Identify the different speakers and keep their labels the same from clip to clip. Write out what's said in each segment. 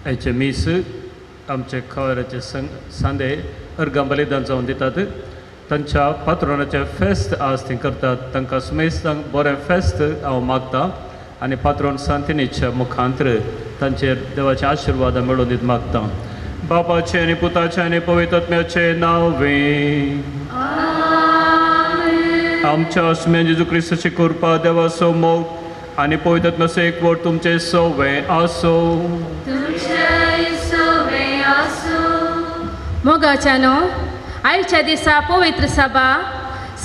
Speaker 1: आयचे मीस आमचे खवराचे सांदे अर्गां बलिदान जावन दितात. तांच्या पात्रोनाचे फेस्त आज ती करतात. तांकां सुमेस्तांक बरें फेस्त हांव मागतां आनी पात्रोन सांतिनीच्या मुखांतर तांचेर देवाचे आशिर्वाद मेळोवन दीत मागतां. बापाचे आनी पुताचे आनी पवित्रात्म्याचे नांवे. आमच्या आत्म्या जेजू क्रिस्ताची कृपा देवाचो मोग आनी पवित्रात्म्याचो एकवट तुमचे सगळे आसो.
Speaker 2: मोगाच्यानो आयच्या दिसा पवित्र सभा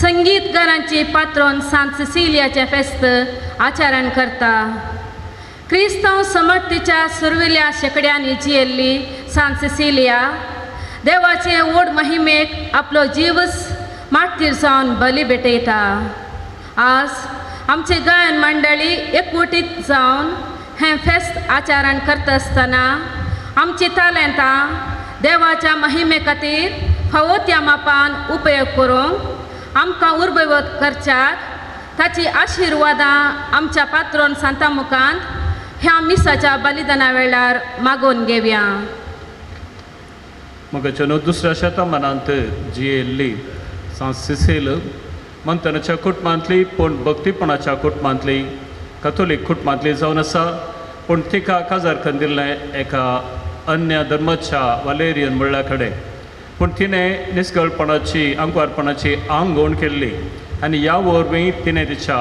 Speaker 2: संगीतकारांची पात्रोन सांत सिसिलियाचे फेस्त आचरण करता. क्रिस्तांव समर्थीच्या सुरविल्या शेकड्यांनी जियेल्ली सांत सिसिलिया देवाचे व्हड महिमेक आपलो जीवस मातीर जावन बली भेटयता. आज आमचे गायन मंडळी एकवटीत जावन हें फेस्त आचरण करता आसतना आमची तालंतां देवाच्या महिमे खातीर फावो त्या मापान उपयोग करूंक आमकां उर्बवत करच्याक ताची आशिर्वादां आमच्या पात्रोन सांता मुखांत ह्या मिसाच्या बलिदाना वेळार मागोवन घेवया.
Speaker 1: मोगाच्यानो दुसऱ्या शेतमानांत जियेल्ली सांत सिसिल मंथनाच्या कुटुंबांतली पूण भक्तीपणाच्या कुटुंबांतली कथोलीक कुटुंबांतली जावन आसा. पूण तिका काजार करून दिल्लें एका अन्य धर्माच्या वालेरियन मुळ्या कडेन. पूण तिणें निस्कळपणाची आंगवारपणाची आंगवण केल्ली आनी ह्या वरवीं तिणें तिच्या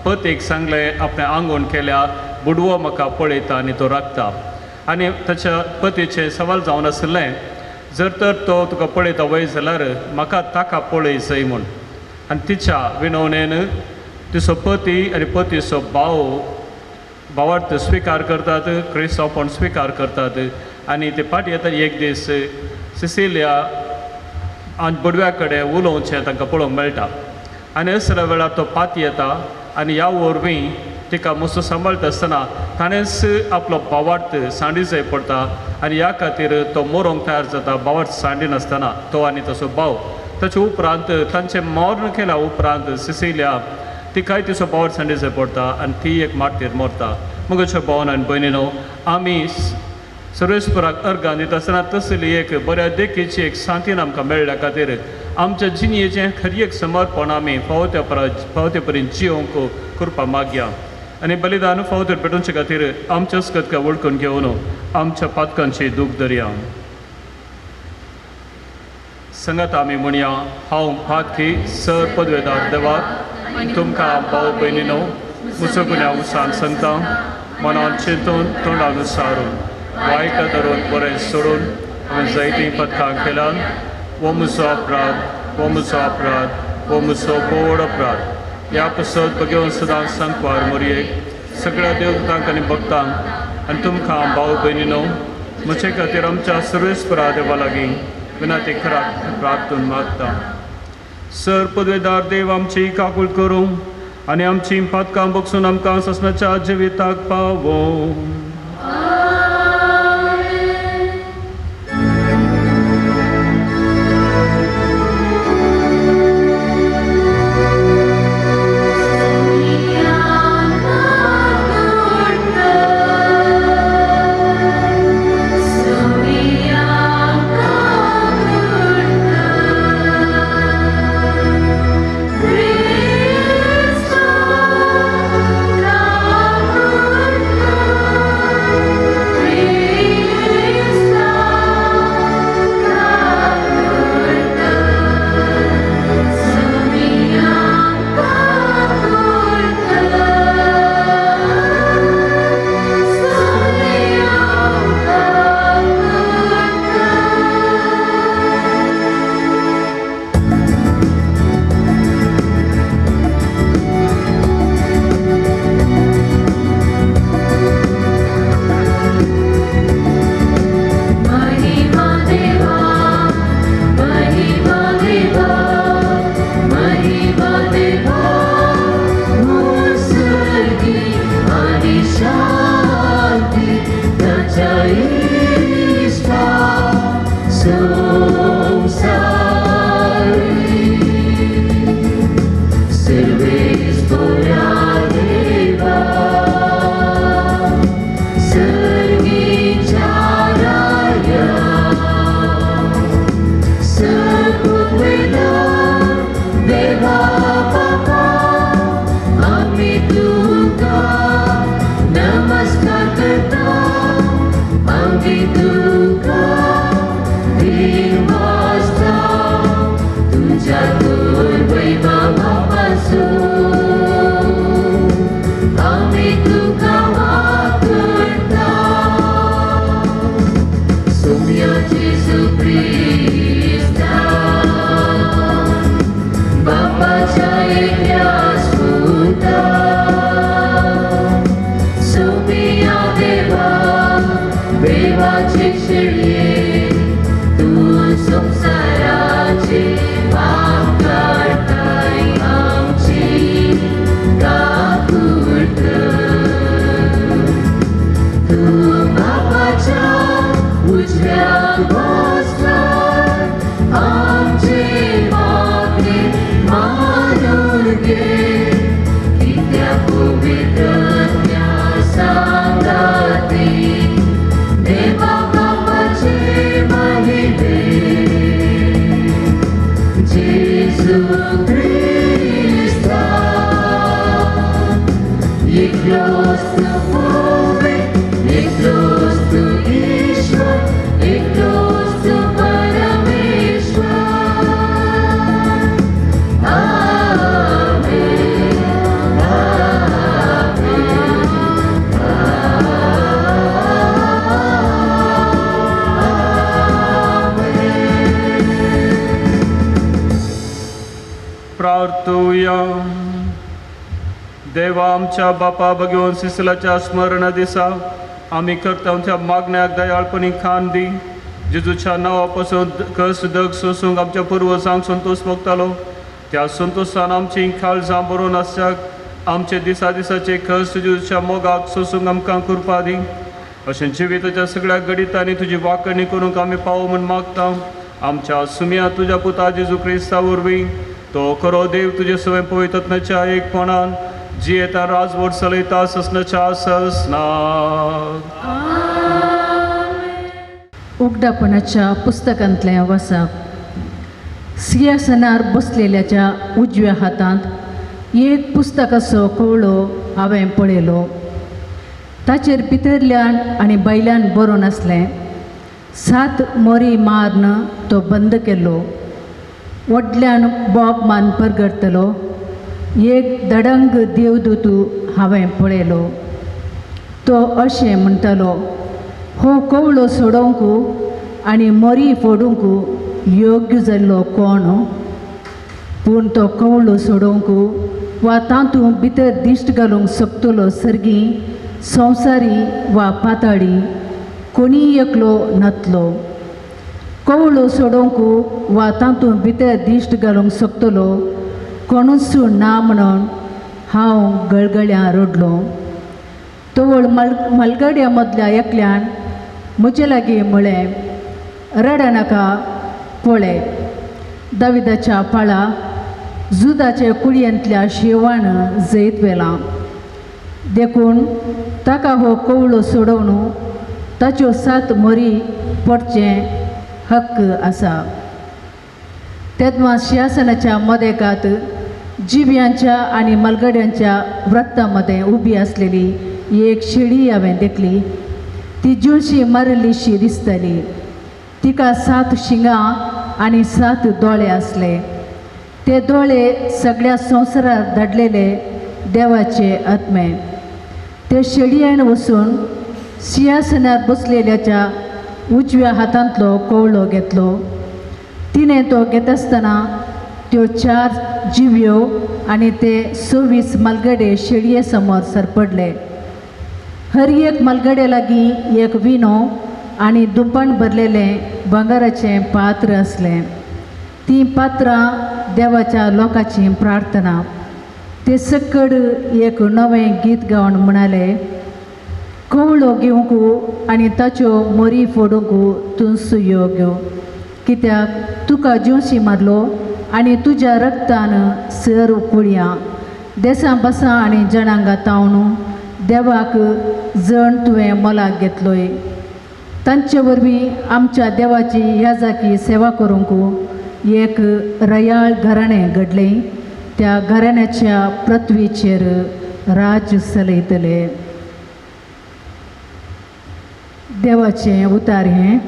Speaker 1: पतीक सांगलें आपणें आंगवण केल्या बुडवो म्हाका पळयता आनी तो राखता. आनी ताच्या पतीचें सवाल जावन आसलें जर तर तो तुका पळयता वय जाल्यार म्हाका ताका पळय जाय म्हूण. आनी तिच्या विनवणेन तिचो पती आनी पतीचो भावार्थ स्विकार करतात, क्रिस्तांवपण स्विकार करतात. आनी ते फाटी येता एक दीस सिसिलिया आनी बुडव्या कडेन उलोवचें तांकां पळोवंक मेळटा. आनी असल्या वेळार तो पाती येता आनी ह्या वरवीं तिका मस्तो सांबाळटा आसतना ताणेंच आपलो भावार्थ सांडी जाय पडटा आनी ह्या खातीर तो मरोंक तयार जाता. भावार्थ सांडिनासतना तो आनी ताचो भाव. ताचे उपरांत तांचें मरण केल्या उपरांत सिसिलिया तिकाय तिचो भावार्थ सांडी जाय पडटा आनी ती एक माटयेर मरता. म्हज्या भावान आनी भयणीनो आमी सर्वेस्पराक अर्गां दिता आसतना तसली एक बऱ्या देखीची एक सांतीन आमकां मेळ्ळ्या खातीर आमच्या जिणयेचें खरी एक समर्पण आमी फावते पर्यंत जियोंक करपा मागया. आनी बलिदान फावतेर पेटोवचे खातीर आमच्या स्कतका वळखून घेवन आमच्या पातकांची दूख धरया. संगत आमी म्हणया हांव पातकी सर पदवेदार देवाक तुमकां भाव भयणीनो म्हजो गुन्या उसान सांगता. मनान चिंतून तोंडान विचारून वायट धरून बरें सोडून हांवें जायतीं पथकां केल्यान हो म्हजो अपराध हो म्हजो बोड अपराध. ह्या पसत बगेवन सदां सांकवार मोरयेक सगळ्या देवतांक आनी भक्तांक आनी तुमकां भाव भयणीनो म्हजे खातीर आमच्या सर्वेस्परा देवा लागीं विनाती प्रार्थून मागता. सर पदवेदार देव आमची काकूळ करूं आनी आमचीं पातकां बगसून आमकां ससनाच्या जिविताक पावो.
Speaker 3: Sergi आम्ही तुका दिवसता तुझ्या वैभवापासून आम्ही तुका वापरता सौम्य जेसू ख्रिस्ता बापाच्या एकल्या स्फुरता सौम्या देवा देवाचे शेळये तू संसाराचे पाप काढताय आमची काकूट तू बापाच्या उजव्या बसलाय आमचे मागे मारून घे कित्या पवित्र त्या सांगाती देवा बापाचे महिमे जेसू ख्रिस्ता एकलोच तू पवित्र एकलोच तू ईश्वर एकलोच तू परमेश्वर आमेन
Speaker 1: प्रार्थूया. देवा आमच्या बापा भगवंत सिसलाच्या स्मरण दिसा आम्ही कर्त्यांच्या मागण्याक दयाळपणी खान दी जेजूच्या नावापासून कस दग सोसूंक आमच्या पुर्वजांक संतोष भोगतालो त्या संतोषान आमची खाळजां बरोवन आसच्याक आमचे दिसा दिसाचे कस जेजूच्या मोगाक सोसूंक आमकां कृपा दी अशें जिविताच्या सगळ्या गणितांनी तुजी वांकणी करूंक आमी पावो म्हूण मागता आमच्या सुम्या तुज्या पुता जेजू क्रिस्ता वरवीं तो खरो देव तुजे स्वयं पवित्रत्वाच्या एकपणान जियेता राजवट चलयता ससनाच्या ससनाक.
Speaker 4: उगडापणाच्या पुस्तकांतलें वाचप. सिंहासनार बसलेल्याच्या उजव्या हातांत एक पुस्तकाचो कवळो हांवें पळयलो. ताचेर भितरल्यान आनी भायल्यान बरोवन आसलें 7 मोरी मारन तो बंद केल्लो. व्हडल्यान बोब मान परगडतलो. एक दडंग देवदूत हांवें पळयलो. तो अशें म्हणटालो, हो कवळो सोडोवंक आनी मोरी फोडूंक योग्य जाल्लो कोण? पूण तो कवळो सोडोवंक वा तातूंत भितर दिश्ट घालूंक शकतलो सर्गी संवसारी वा पाताळी कोणी एकलो नातलो. कवळो सोडोवंक वा तातूंत भितर दिश्ट घालूंक शकतलो कोणूच ना म्हणून हांव गळगळ्यां रडलो. तवळ मलगड्या मदल्या एकल्यान म्हजे लागीं म्हळें, रडनाका, पळय दाविदाच्या पाळा जुदाच्या कुडयांतल्या शेवान जैत वेलां. देखून ताका हो कवळो सोडोवन ताच्यो 7 मोरी पडचें हक्क आसा. तेदवा सिंहासनाच्या मदेकात जिव्यांच्या आनी मलगड्यांच्या व्रतां मदें उबी आसलेली एक शेळी हांवें देखली. ती जुळशी मारिल्लीशी दिसताली. तिका 7 शिंगां आनी 7 दोळे आसले. ते दोळे सगळ्या संवसारांत धाडलेले देवाचे आत्मे. ते शेळयेन वचून सिंहासनार बसलेल्याच्या उजव्या हातांतलो कवळो घेतलो. तिणें तो घेतासतना त्यो 4 जिव्यो आनी ते 26 मलगडे शेळये समोर सरपडले. हर एक मलगडे लागीं एक विणो आनी दुंपाण भरलेलें भांगाराचें पात्र आसलें. तीं पात्रां देवाच्या लोकांची प्रार्थना. ते सकड एक नवें गीत गावन म्हणाले, कवळो घेवंक आनी ताच्यो मोरी फोडूंक तूंच योग्य. कित्याक तुका जिवशी मारलो आनी तुज्या रक्तान सर उकळ्या. देसां बसां आनी जणांक तावन देवाक जण तुवें मोलाक घेतलोय. तांचे वरवीं आमच्या देवाची याजाकी सेवा करूंक एक रयाळ घराणें घडलें. त्या घराण्याच्या पृथ्वीचेर राज चलयतले. देवाचें उतार हें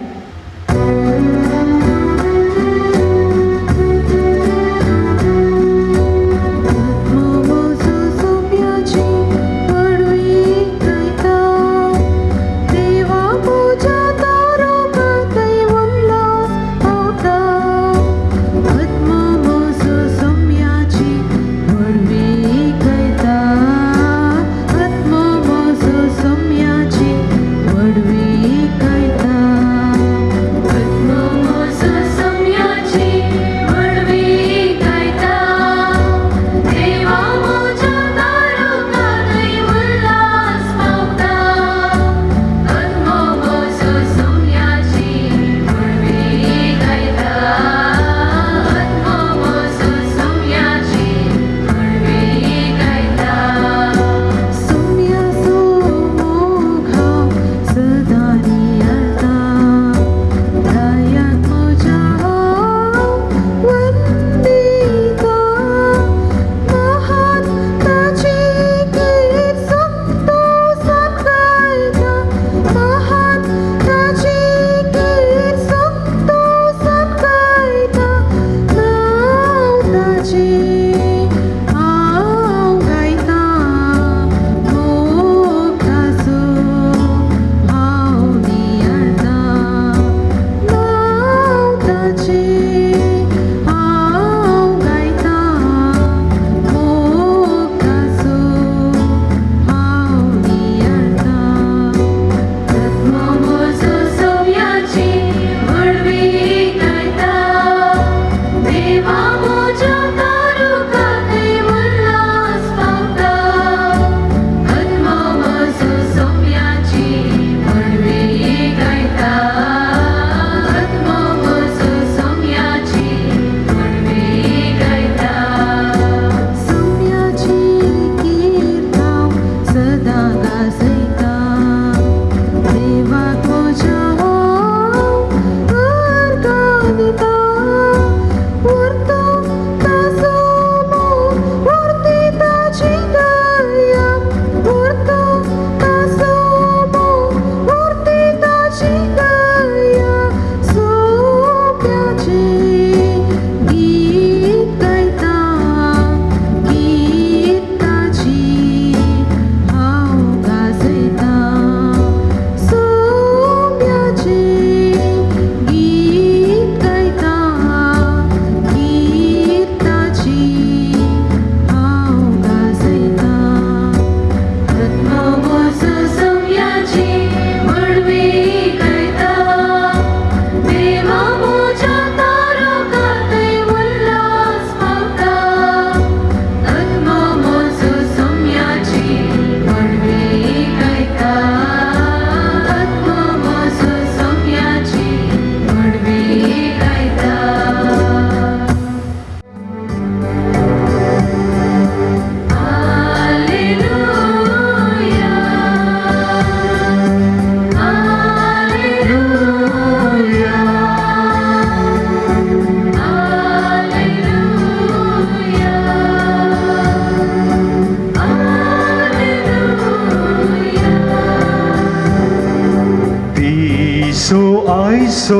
Speaker 5: आयसो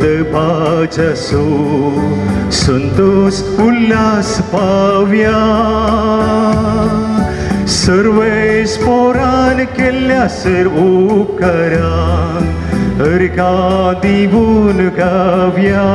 Speaker 5: दबाजसो संतोष उल्हास पावया सर्वेस पोरान केल्ल्या सर्व उपकारांक अर्घा दिवून गावया.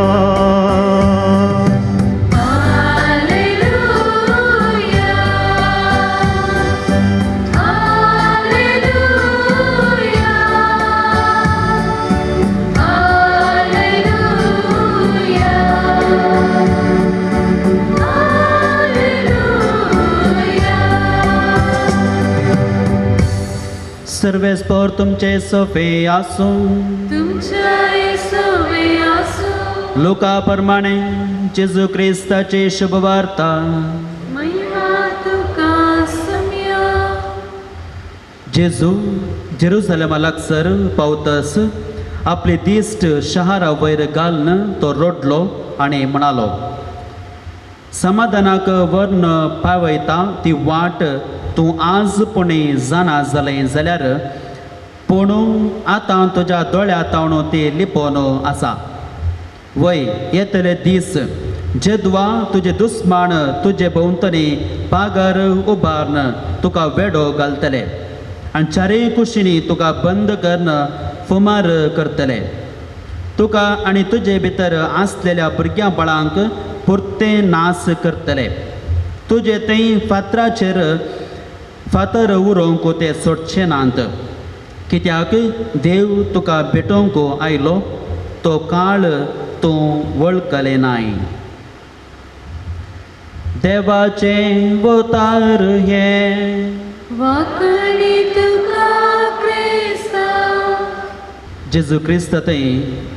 Speaker 6: सर्वेस पर तुमचे सोफे आसो
Speaker 3: तुमच्या येसोवे आसो
Speaker 6: लोका प्रमाणे जेजू क्रिस्ताची शुभ वार्ता
Speaker 3: महिमा तुका सम्या.
Speaker 6: जेजू जेरुसलेमा लागसर पावतस आपले दिश्ट शहारा वयर घालन तो रोडलो आनी म्हणालो, समाधानाक वर्ण पावयता ती वाट तूं आज पुणे जाणा जालें जाल्यार पूण आतां तुज्या दोळ्या तावणू ती लिपोवन आसा. वय येतले दीस जेदवा तुजे दुस्मान तुजे भोंवतणी पागर उबारन तुका वेडो घालतले आनी चारय कुशींनी तुका बंद करून फुमार करतले. तुका आनी तुजे भितर आसलेल्या भुरग्यां बाळांक पुर्तें नास करतले. तुजे थंय फातराचेर फातर उरोवंक ते सोडचे नात. कित्याक देव तुका भेटोवंक आयलो तो काळ तूं वळखले नाय. देवाचे अवतार हे
Speaker 3: वाकणी तुका क्रिस्ता.
Speaker 6: जेजू क्रिस्त थंय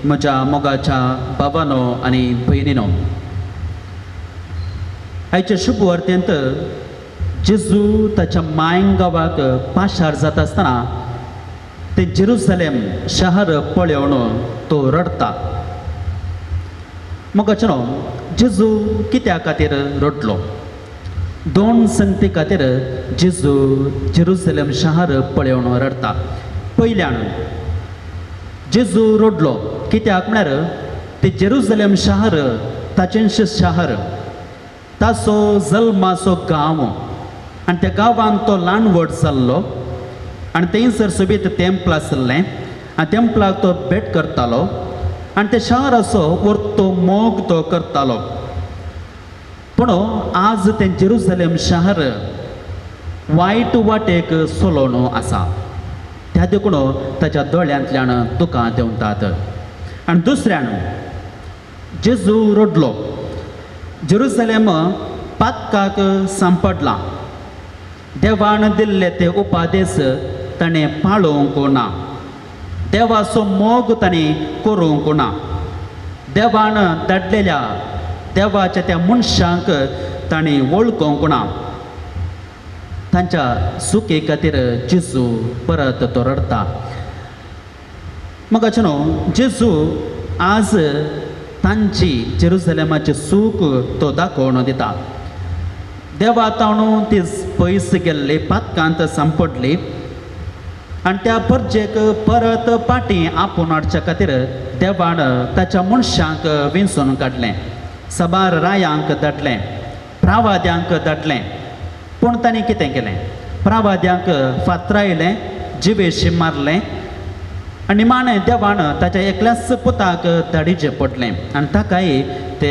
Speaker 6: म्हज्या मोगाच्या बाबानो आनी भयणीनो, आयचे शुभ वर्तेंत जेजू ताच्या मायंग गांवाक पाशार जाता आसतना ते जेरुसलेम शहर पळोवन तो रडता. मोगाचेनो, जेजू कित्या खातीर रडलो? 2 संगती खातीर जेजू जेरुसलेम शहर पळोवन रडता. पयल्यान जेजू रडलो कित्याक म्हळ्यार ते जेरुसलेम शहर ताचेंशें शहर, ताचो जल्माचो गांव आनी त्या गांवांत तो ल्हान व्हड जाल्लो आनी थंयसर सोबीत टेंपल आसलें आनी टेंपलाक तो भेट करतालो आनी त्या शहराचो वर्तो मोग तो करतालो. पूण आज तें जेरुसलेम शहर वायट वाटेक चलोवन आसा. त्या देखून ताच्या दोळ्यांतल्यान दुकां देंवतात. आनी दुसऱ्यान जेजू रडलो. जेरुसलेम पातकाक सांपडला. देवान दिल्ले ते उपादेश ताणें पाळोवंक ना. देवाचो मोग ताणें करूंक ना. देवान धाडलेल्या देवाच्या त्या मनशांक ताणें वळखूंक ना. तांच्या सुखे खातीर जेजू परत तो रडता. मोगाचेनो, जेजू आज तांची जेरुसलेमाचें सूख तो दाखोवन दिता. देवा तावणू ती पयस गेल्ली पातकांत सांपडली आनी त्या परजेक परत पाटी आपूण हाडच्या खातीर देवान ताच्या मनशांक विंचून काडलें. सबार रायांक धाडलें, प्रावाद्यांक धाडलें. पूण तांणी कितें केलें? प्रावाद्यांक फातरायलें, जिवेशी मारलें आनी निमाणें देवान ताच्या एकल्याच पुताक धाडिचें पडलें आनी ताकाय ते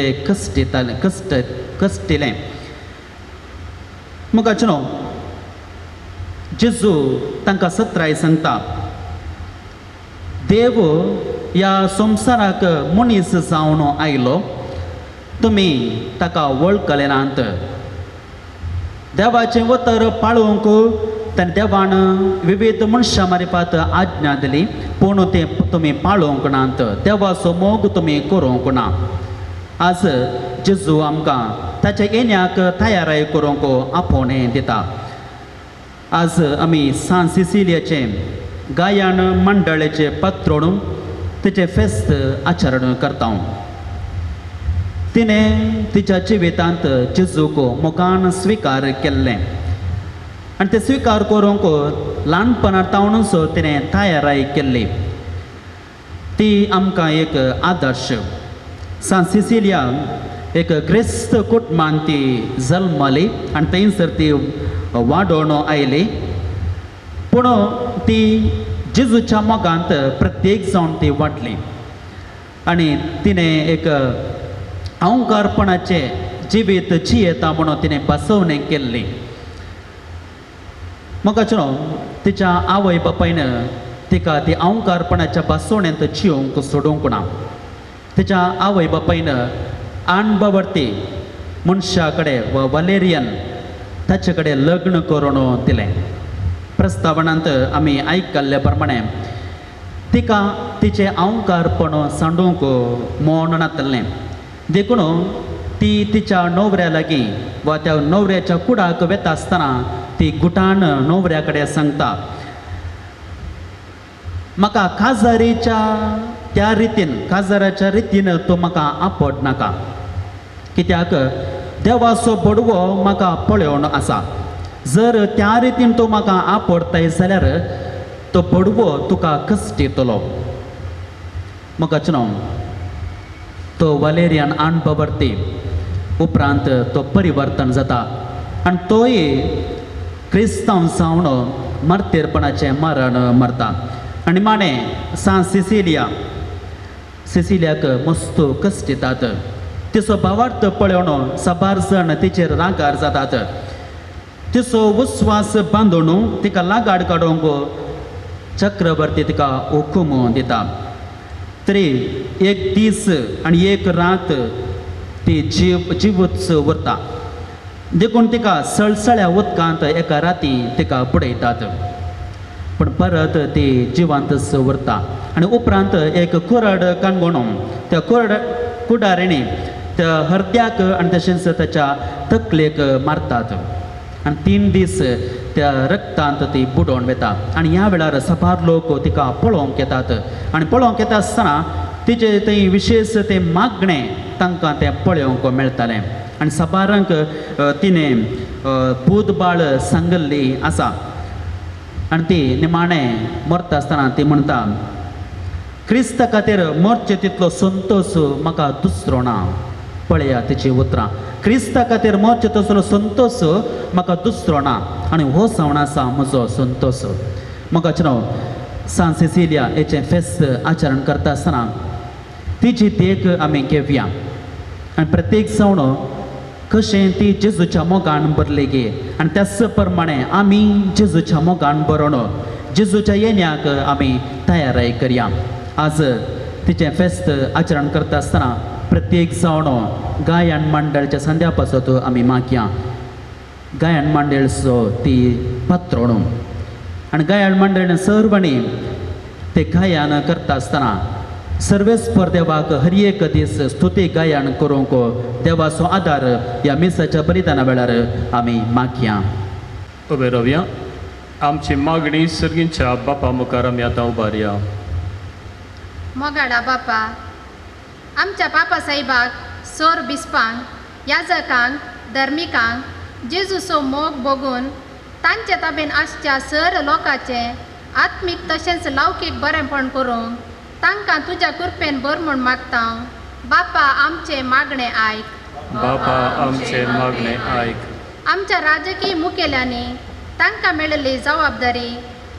Speaker 6: कश्टिलें. मोगाचेनो, जेजू तांकां सत्राय सांगता, देव ह्या संवसाराक मनीस जावन आयलो, तुमी ताका वळखले नात. देवाचें वतर पाळोवंक ताणें देवान विविध मनशां मारिफात आज्ञा दिली, पूण तें तुमी पाळोवंक नात. देवाचो मोग तुमी करूंक ना. आज जेजू आमकां ताच्या येण्याक तयाराय करूंक आपोवणें दिता. आज आमी सान सिसिलियाचें गायन मंडळाचें पात्रोण तिचें फेस्त आचरण करता. तिणें तिच्या जिवितांत जेजूक मोगान स्विकार केल्लें आनी तें स्विकार करूंक ल्हानपणांतावनूच तिणें तयाराय केल्ली. ती आमकां एक आदर्श. सान सिसिलिया एक क्रिस्त कुटुंबांत ती जल्मली आनी थंयसर ती वाडोवन आयली. पूण ती जेजूच्या मोगांत प्रत्येक जावन ती वाडली आनी तिणें एक अहंकारपणाचें जिवीत जियेता म्हणून तिणें बसवणें केल्ली. मोगाचेनो, तिच्या आवय बापायन तिका ती अहंकारपणाच्या बसवण्यांत जियोंक सोडूंक ना. तिच्या आवय बापायन आणबावर्ती मनशा कडेन वलेरियन ताचे कडेन लग्न करून दिलें. प्रस्तावनांत आमी आयकल्ले प्रमाणे तिका तिचें अहंकारपण सांडूंक मोन नातलें. देखून ती तिच्या न्हवऱ्या लागीं वा त्या न्हवऱ्याच्या कुडाक वेता आसतना ती गुटान न्हवऱ्या कडेन सांगता, म्हाका काजारीच्या त्या रितीन काजाराच्या रितीन तूं म्हाका आपड नाका. कित्याक देवाचो बडवो म्हाका पळोवन आसा. जर त्या रितीन तूं म्हाका आपडताय जाल्यार तो बडवो तुका कश्ट येतलो मग न्हू तो वलेरियन अणभवरती उपरांत तो परिवर्तन जाता आनी तोय क्रिस्तांव जावन मर्तेरपणाचें मरण मरता आनी माणें सान सिसिलियाक मस्त कश्ट येतात तिचो भावार्थ पळोवन साबार जण तिचेर रागार जातात तिचो विस्वास बांदून तिका लागाड काडूंक चक्रवर्ती तिका हुकूम दिता तरी एक दीस आनी एक रात ती जिवूच उरता देखून तिका सळसळ्या उदकांत एका राती तिका बुडयतात पण परत ती जिवांतच उरता आनी उपरांत एक कुरड काणगोण त्या कुडारीणी त्या हर्द्याक आनी तशेंच ताच्या तकलेक मारतात आनी 3 दीस त्या रक्तांत ती बुडोवन वता आनी ह्या वेळार साबार लोक तिका पळोवंक येतात आनी पळोवंक येता आसतना तिचे थंय विशेष तें मागणें तांकां तें पळोवंक मेळटालें आनी साबारांक तिणें भूतबाळ सांगल्ली आसा आनी ती निमाणें मरता आसतना ती म्हणटा क्रिस्ता खातीर मरचें तितलो संतोश म्हाका दुसरो ना पळया तिची उतरां क्रिस्ता खातीर मरचें तसलो संतोश म्हाका दुसरो ना आनी हो जावन आसा म्हजो संतोश म्हाका न्हू सान सिसिलिया हेचें फेस्त आचरण करता आसतना तिची देख आमी घेवया आनी प्रत्येक जावन कशें ती जेजूच्या मोगान बरली गे आनी त्याच प्रमाणें आमी जेजूच्या मोगान बरोवन जेजूच्या येण्याक आमी तयारी करया आज तिचें फेस्त आचरण करता आसतना प्रत्येक जावन गायन मंडळाच्या संध्या पासत आमी मागया गायन मंडळचो ती पात्रोण आनी गायन मंडळ सर्वांनी ते गायन करता आसतना सर्वेस्पर देवाक हर एक दीस स्तुती गायन करूंक देवाचो आदार ह्या मिसाच्या बलिदाना वेळार आमी मागया
Speaker 1: उबे रावया आमची मागणी सर्गींच्या बापा मुखार आमी आतां उबारया
Speaker 7: मोगाडा बापा आमच्या बापा साहेबाक सोर बिस्पांक याजकांक धर्मिकांक जेजूचो मोग बघून तांचे ताबेन आसच्या सर लोकांचें आत्मीक तशेंच लौकीक बरेंपण करूंक तांकां तुज्या कृपेन बर म्हूण मागता बापा आमचे मागणें आयक
Speaker 1: बापा आमचे मागणें आयक
Speaker 7: आमच्या राजकीय मुखेल्यांनी तांकां मेळिल्ली जबाबदारी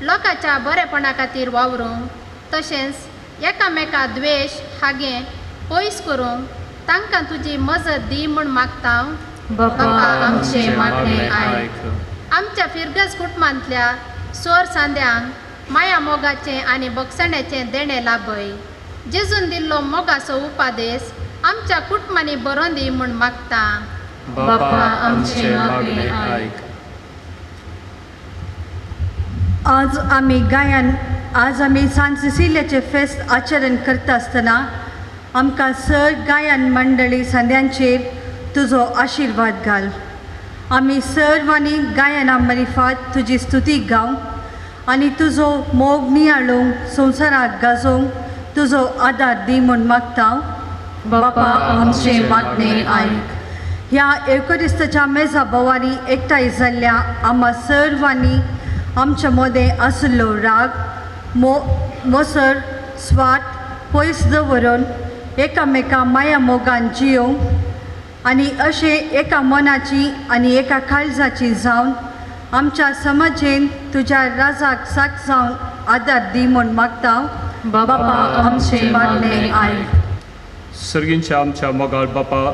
Speaker 7: लोकांच्या बरेपणा खातीर वावरूंक तशेंच एकामेका द्वेश हागे पयस करूंक तांकां तुजी मजत दी म्हूण मागता बापा आमचे मागणें आयक आमच्या फिरगस कुटुंबांतल्या सोर सांद्यांक माया मोगाचें आनी बक्षण्याचें देणें लाभय जेजून दिल्लो मोगाचो उपादेश आमच्या कुटुंबांनी बरोवन दी म्हूण मागता
Speaker 1: बापा आमचे मागणें आयक
Speaker 8: आज आमी सान सिसिलियाचे फेस्त आचरण करता आसतना आमकां सर गायन मंडळी सांद्यांचेर तुजो आशिर्वाद घाल आमी सर्वांनी गायना मरिफात तुजी स्तुती गावंक आनी तुजो मोग नियाळूंक संवसाराक गाजोवंक तुजो आदार दी म्हूण मागता बापा आमचे मागणें आयक ह्या एवकरिस्ताच्या मेजा बोवारी एकठांय जाल्ल्या आम्हा सर्वांनी आमच्या मदें आशिल्लो राग मोसर स्वार्थ पयस दवरून एकामेका माया मोगान जियोंक आनी अशें एका मनाची आनी एका काळजाची जावन आमच्या समाजेन तुज्या राजाक साथ जावन आदार दी म्हूण मागता बापा आमचे मागणें आयक
Speaker 1: सर्गींच्या आमच्या मोगाळ बापा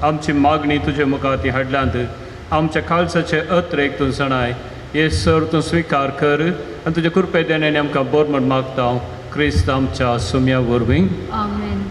Speaker 1: आमची मागणी तुजे मुखार ती हाडल्यांत आमच्या काळजाचे अत्रेक तूं जाणाय हे सर तूं स्विकार कर आनी तुजे कृपे देण्यान आमकां बोर म्हूण मागता क्रिस्त आमच्या सुम्या वरवीं
Speaker 3: आमेन आमेन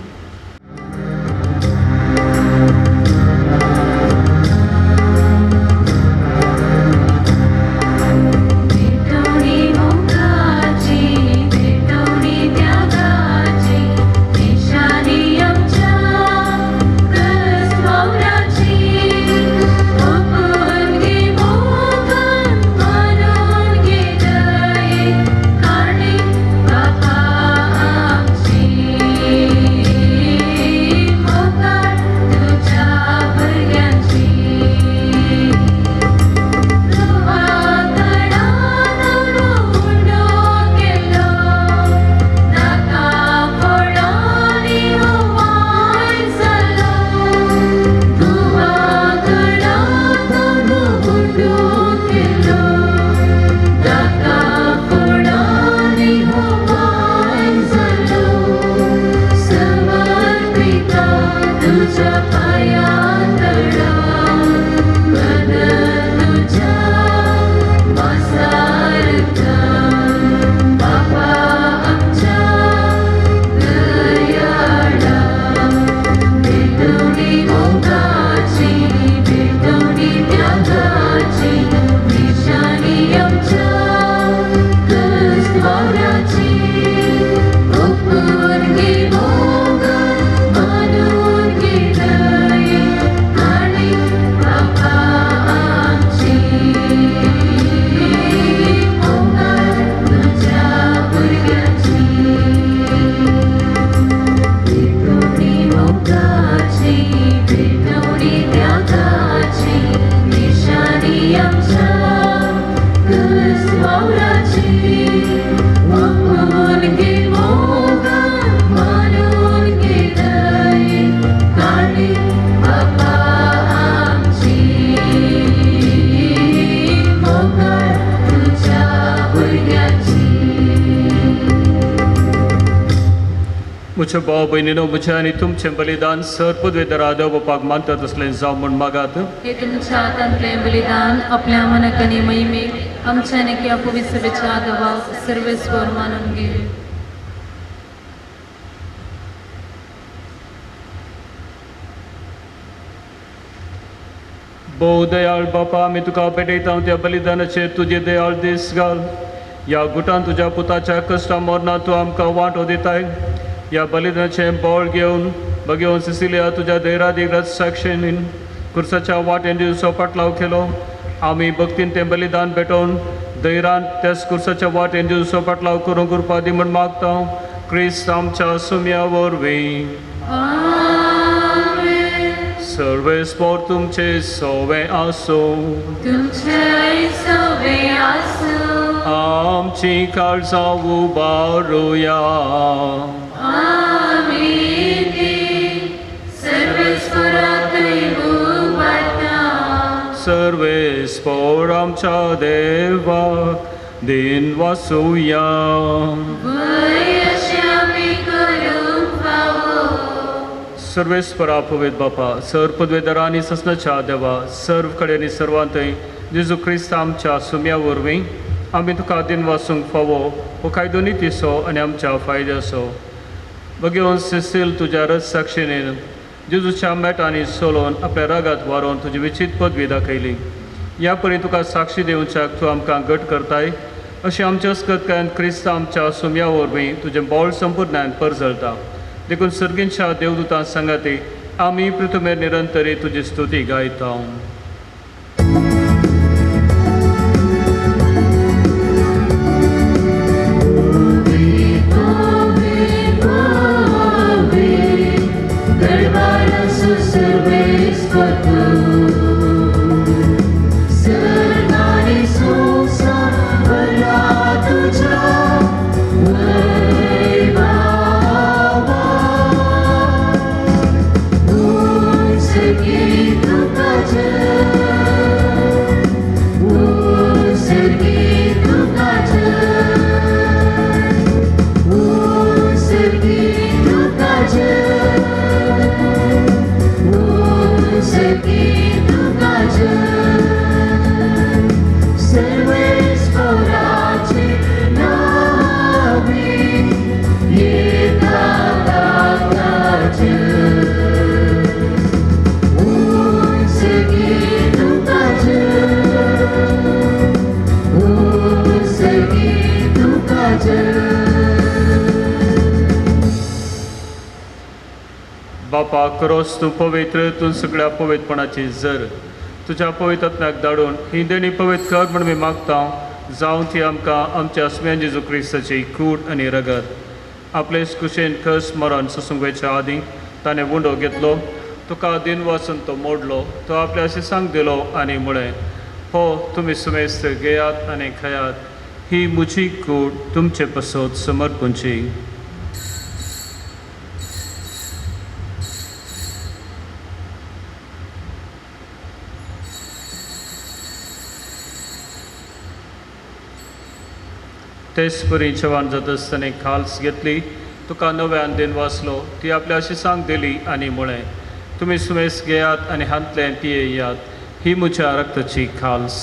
Speaker 3: तुझ्या पायांतळा बदल तुझ्या वासारता बापा आमच्या दयाळा भेटवणी मोगाची भेटवणी त्यागाची निशाणी आमच्या कष्टवाऱ्याची ओपून घे मोगा मानून घे दये आणि बापा आमची मोगाळ तुझ्या भुरग्याची भेटवणी मोगाची भेटवणी त्यागाची निशाणी आमच्या कष्टवाऱ्याची ओपून घे मोगा मानून घे दये काळी बापा आमची मोगाळ तुझ्या भुरग्याची
Speaker 1: म्हज्या भाव भयणीनो म्हजें आनी तुमचें बलिदान सर्पद्वेदरा देव बापाक मानतात असलें जावं म्हूण मागात.
Speaker 3: हे तुमच्या हातांतले बलिदान आपल्या मनाकनी महिमेक आमच्या नेक्या पवित्रच्या आदवाक सर्वेस्वर मानून घे.
Speaker 1: भोव दयाळ बापा आमी तुका पेटयता त्या बलिदानाचेर तुजे दयाळ दीस घाल. या गुटान तुज्या पुताच्या कश्टा मरणां तूं आमकां वांटो दिताय. या बलिदानाचें बोळ घेवन बगेवन सिसिलिया तुज्या धैर्याधिक साक्षीन कुर्साच्या वाटेन दिवचो पाटलाव केलो. आमी भक्तीन तें बलिदान पेटोवन धैर्यान त्याच कुर्साच्या वाटेन दिवचो पाटलाव करूंक कृपा दी म्हूण मागता. क्रिस्त आमच्या सुम्या वरवीं सर्वेस्पर तुमचे सोवे आसो.
Speaker 3: तुमचे सवे आसो
Speaker 1: आमची काळजां उबारुया.
Speaker 3: आमीन. सर्वेस्परातय उबारता
Speaker 1: सर्वेस्पर आमच्या देवाक दिन वासुया.
Speaker 3: वय अशें आमी करूंक फावो.
Speaker 1: सर्वेस्परा पवित्र बापा सर्पद्वेदरा आनी ससनाच्या देवा सर्व कडेन आनी सर्वांतय जेजू क्रिस्त आमच्या सुम्या वरवीं आमी तुका दिन वासूंक फावो हो कायदो नितीसो आनी आमच्या फायद्याचो. बगेवन सिसील तुज्या रस साक्षीन जेजूच्या मेटांनी सोलोवन आपल्या रागात वारोवन तुजी विचित पदवी दाखयली. ह्या परी तुका साक्षी दिवच्याक तूं आमकां घट करताय. अशें आमच्या अस्कतकायन क्रिस्त आमच्या सुम्या वरवीं तुजें बोळ संपूर्णान परजळटा. देखून सर्गींच्या देवदूतां सांगाती आमी पृथ्वीर निरंतरी तुजी स्तुती गायता. बापा क्रोस तूं पवित्र तूं सगळ्या पवित्रपणाची जर तुज्या पवित्रत्म्याक धाडून ही देणी पवित्र कर म्हण मी मागता. जावं ती आमकां आमच्या अस्म्यान जेजू क्रिस्ताची कूड आनी रगत आपले कुशेन कस मरण ससूंक आदीं ताणें वुंडो घेतलो. तुका दिन वाचून तो मोडलो. तो आपल्या शिसांक दिलो आनी म्हळें हो तुमी सुमेस्त घेयात आनी खयात. ही म्हजी कूड तुमचे पसत समर्पूंची. तेच परी जेवण जात आसतना खाल्स घेतली. तुका नव्यान दिन वाचलो. ती आपल्या शिसांक दिली आनी म्हळें तुम्ही सुमेस घेयात आणि हांतले पियेयात ही म्हज्या रक्ताची खाल्स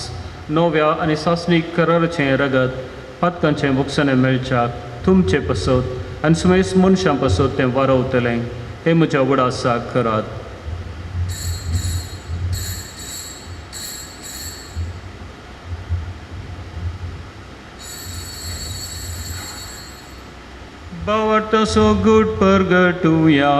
Speaker 1: नव्या आनी सासणी कराराचें रगत पातकांचें मुखसणें मेळच्याक तुमचें पसत आनी सुमेस मनशां पसत तें वारवतलें हे म्हज्या उडासाक करात. बावटसो गुड परगटुया.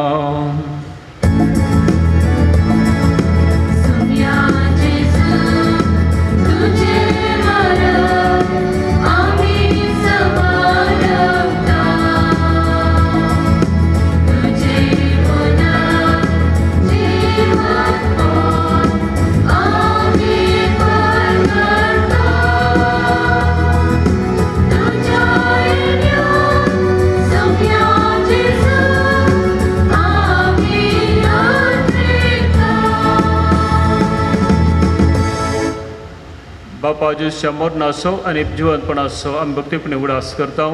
Speaker 1: बापा जेसच्या मरणाचो आनी जिवंतपणाचो आमी भक्तीपणी उडास करता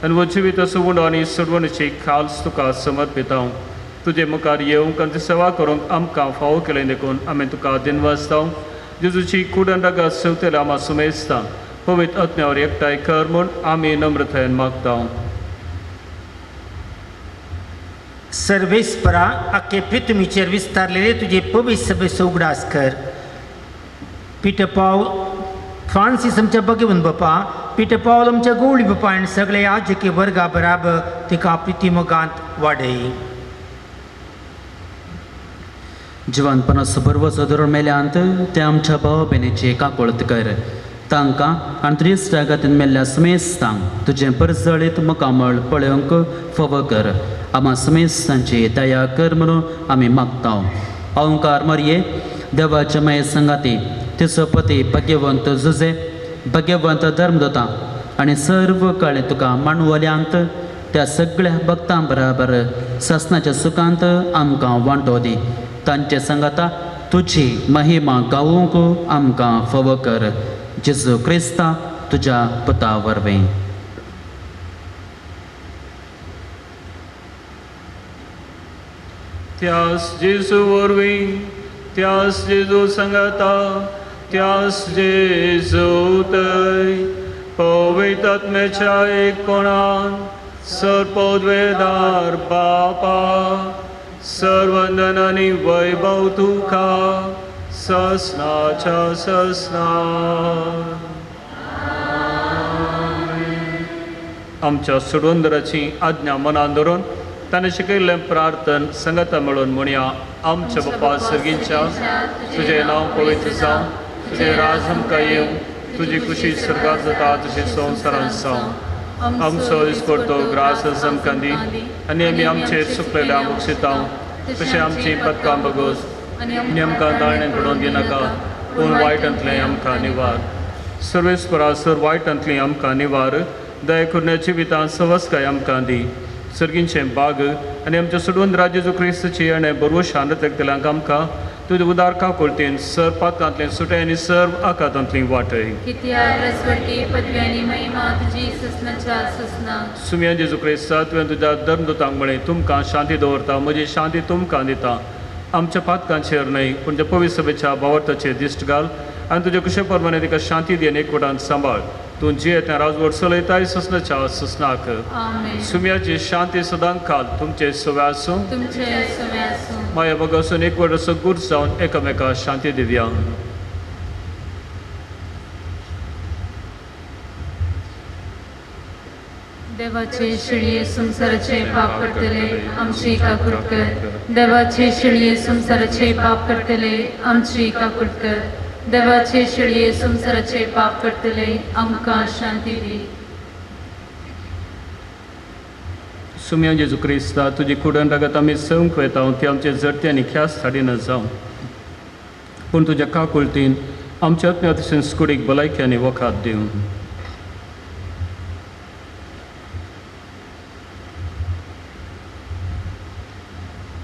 Speaker 1: आनी वो जिविताचो उंडो आनी सोडवणेची खाल्स तुका समर्पिता. तुजे मुखार येवंक आनी ती सेवा करूंक आमकां फावो केलें देखून आमी तुका दिनवासता. जेजूची कुडन रगत सेवतले आमी सुमेस्ता पवित्र आत्म्यावर एकठांय कर म्हूण आमी नम्रतायेन मागता.
Speaker 9: सर्वेस्परा आख्खे पृथ्वीचेर विस्तारलेले तुजे पवित्र सभेचो उगडास कर. पिटर पावल फ्रांसीस आमच्या भगिवन बापा पिटर पावल आमच्या गवळी बापा आनी सगळे याजकी वर्गा बराबर तिका प्रितीमोगांत वाडय.
Speaker 6: जिवंतपणाचो बरवचो धरून मेल्यांत ते आमच्या भाव भयणीची काकूळत कर. तांकां आनी त्रिस्ट जगातीन मेल्ल्या समेस्तांक तुजें परजळीत मुखामळ पळोवंक फावो कर. आमा समेस्तांची दया कर म्हणून आमी मागता. ओंकार मरये देवाच्या माये संगाती तिचो पती भाग्यवंत जुजे भाग्यवंत धर्मदोता आनी सर्व काळें तुका मानवल्यांत त्या सगळ्या भक्तां बराबर ससनाच्या सुखांत आमकां वांटो दी. तांचे संगता तुजी महिमा गावूंक आमकां फावो कर. जेजू क्रिस्ता तुज्या पुता वरवीं.
Speaker 1: त्यास जेजू वरवीं त्यास जेजू संगता त्यास जेजू थंय पवित्र आत्म्याच्या एकपणान सर्वोद्वेदार बापा सर्वंदन आनी वैभव तुका ससनाच्या ससना. आमच्या सुडोंदराची आज्ञा मनान धरून ताणें शिकयल्लें प्रार्थन संगता मेळून म्हणया. आमच्या बापा सर्गीच्या तुजें नांव पवित्र जावं तुजें राज आमकां येवं तुजी खुशी सर्गात जाता तशी संवसारांत जावं. आमचो दिसपडटो ग्रास आमकां दी आनी आमी आमचेर चुकलेल्या मुक्षिता तशें आमची पदकां बगोस आनी आमकां दाळणें घडोवन दिनाका पूण वायटांतलें आमकां निवार. सर्वेस्परा सर वायटांतलीं आमकां निवार. दया करून जिवितांत सवस्काय आमकां दी. सर्गींचें बाग आनी आमच्या सोडवून जेजू क्रिस्ताची आनी बरो शांत तेलांक आमकां तुजे उदार काकुळतीन सर पातकांतलें सुटें आनी सर्व आकांतांतलीं वाटय. सुमया जेजू क्रिस्ता तुवें तुज्या धर्मदूतांक म्हळें तुमकां शांती दवरता म्हजी शांती तुमकां दिता. आमच्या पातकांचेर न्हय पूण त्या पवित्र सभेच्या भावार्थाचेर दिश्ट घाल आनी तुजे कुशे प्रमाणे तिका शांती दी आनी एकवटान सांबाळ. तूं जी येता राजवट चलयताय ससनाच्या ससनाक. सुमयाची शांती सदांच खाल तुमचे सवे आसूं माया बगासून एकवट असो गुर जावन एकामेका शांती दिवया.
Speaker 3: देवाचे शिळये संसाराचे पाप करतले आमची काकूट कर. देवाचे शिळये संसाराचे पाप करतले आमची काकूट कर. देवाचे शिळये संसाराचे पाप करतले आमकां शांती दी.
Speaker 1: सुमया जेजू क्रिस्ता तुजी कुडन रगत आमी सेवंक वेता ती आमचे जडते आनी ख्यास थाडिना जावं पूण तुज्या काकुळतीन आमच्या आत्म्या स्कुडीक भलायकी आनी वखाद दिवं.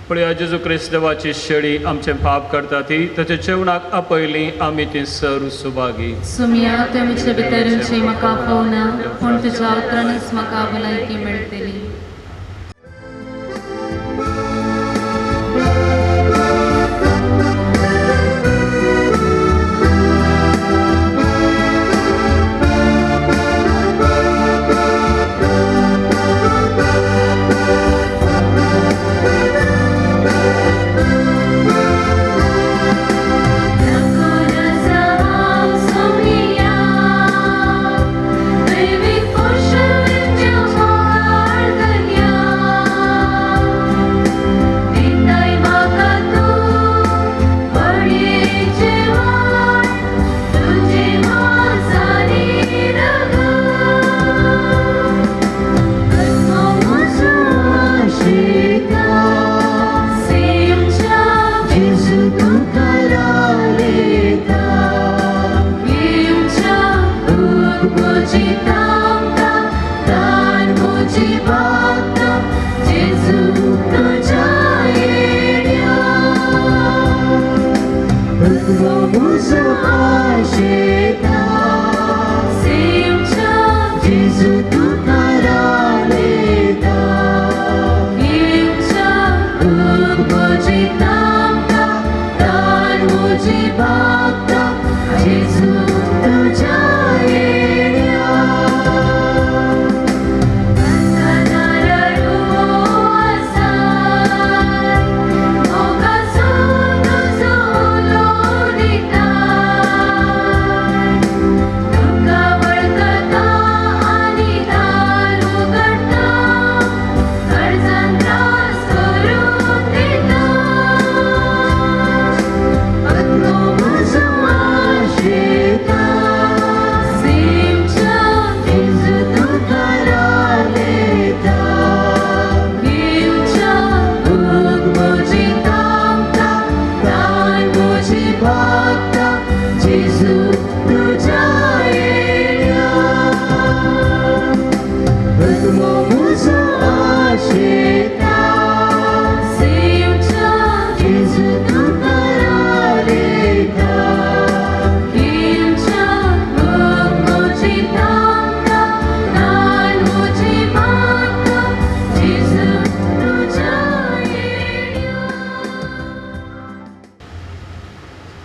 Speaker 1: पळया जेजू क्रिस्त देवाची शेळी आमचे पाप करता ती ताच्या जेवणाक आपयली आमी ती सर सुभागी.
Speaker 3: सुमया ते म्हजे भितरची म्हाका पावना पूण तुज्या उतरानच म्हाका भलायकी मेळटली.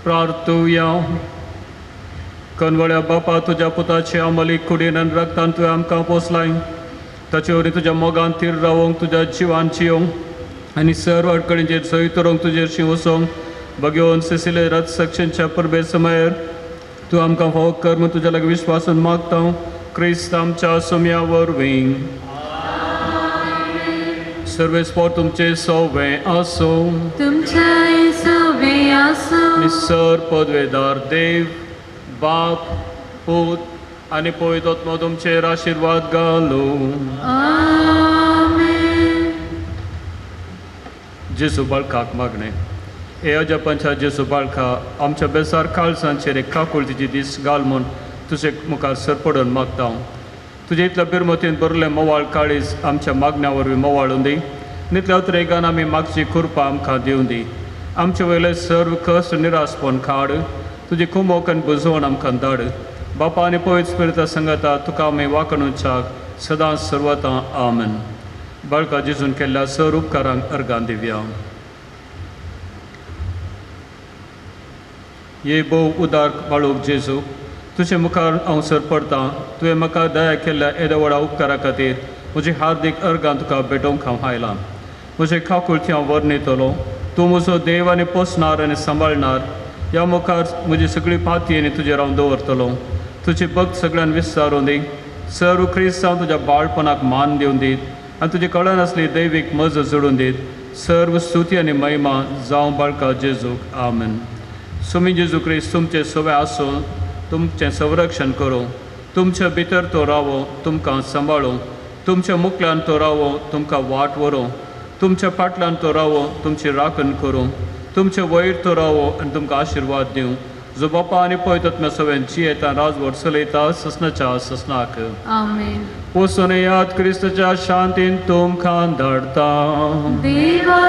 Speaker 1: प्रार्थुया. कनवळ्या बापा, तुझ्या पुताचे अंमली कुडीन आनी रक्तान तुवें आमकां पोसलाय. ताचे वरी तुज्या मोगान तीर रावोंक, तुज्या जिवान जियोंक आनी सर्व अडकळींचेर सय करूंक तुजेर शीं वसोंक बगेवन सिसिले रथ सक्शनच्या परबे समयर तूं आमकां फावो कर म्हूण तुज्या लागीं विश्वासून मागता. क्रिस्त आमच्या सोम्या वरवीं. सर्वेस्पोर तुमचे सोवें आसो.
Speaker 3: तुमचे सोवे आसो.
Speaker 1: निसर पदवेदार देव, बाप, पूत आनी पवित्र आत्मा तुमचेर आशिर्वाद घालो.
Speaker 3: आमेन.
Speaker 1: जेसू बाळकाक मागणे. हे अजपांच्या जेसू बाळका, आमच्या बेसार काळसांचेर एक काकुळतीची दीस घाल म्हूण तुजे मुखार सरपडून मागता. तुजे इतल्या बिरमतीन बरले मोवाळ काळीज आमच्या मागण्या वरवीं मोवाळून दी. नितल्या उतरेगान आमी मागची कृपा आमकां दिवून दी. आमचे वयले सर्व कश्ट निरासपण काड. तुजी कुमोक आनी बुजवण आमकां धाड. बापा आनी पवित्र स्पिरिता संगता तुका आमी वाकणुचाक सदांच सर्वतां आमेन. बाळका जेजून केल्ल्या सर उपकारांक अर्गां दिवया. ये भोव उदार बाळूक जेजू, तुजे मुखार हांव सरपडटां. तुवें म्हाका दया केल्ल्या येद्या व्हडा उपकारा खातीर म्हजी हार्दिक अर्गां तुका भेटोवंक हांव आयलां. म्हजे काकुळती हांव वर्णयतलो. तूं म्हजो देव आनी पोसणार आनी सांबाळणार. ह्या मुखार म्हजी सगळी पाती आनी तुजेर हांव दवरतलो. तुजी भक्त सगळ्यांक विस्तारून दी. सर्व क्रिस्तांव तुज्या बाळपणाक मान दिवन दीत आनी तुजे कळन आसली दैवीक मज जोडून दीत. सर्व स्तुती आनी महिमा जावं बाळका जेजूक. आमेन. सुमी जेजू क्रिस्त तुमचे सवे आसूं तुमचें संरक्षण करूं. तुमच्या भितर तो रावो, तुमकां सांबाळूं. तुमच्या मुखल्यान तो रावो, तुमकां वाट व्हरूं. तुमच्या फाटल्यान तो रावो, तुमची राखण करूं. तुमचे वयर तो रावो आनी तुमकां आशिर्वाद दिवं. जो बापा आनी पवित्र आत्म्या सगळ्यां जियेता राजवट चलयता ससनाच्या ससनाक.
Speaker 3: आमेन.
Speaker 1: वचून याद क्रिस्ताच्या शांतीन तुमकां धाडता.
Speaker 3: देवा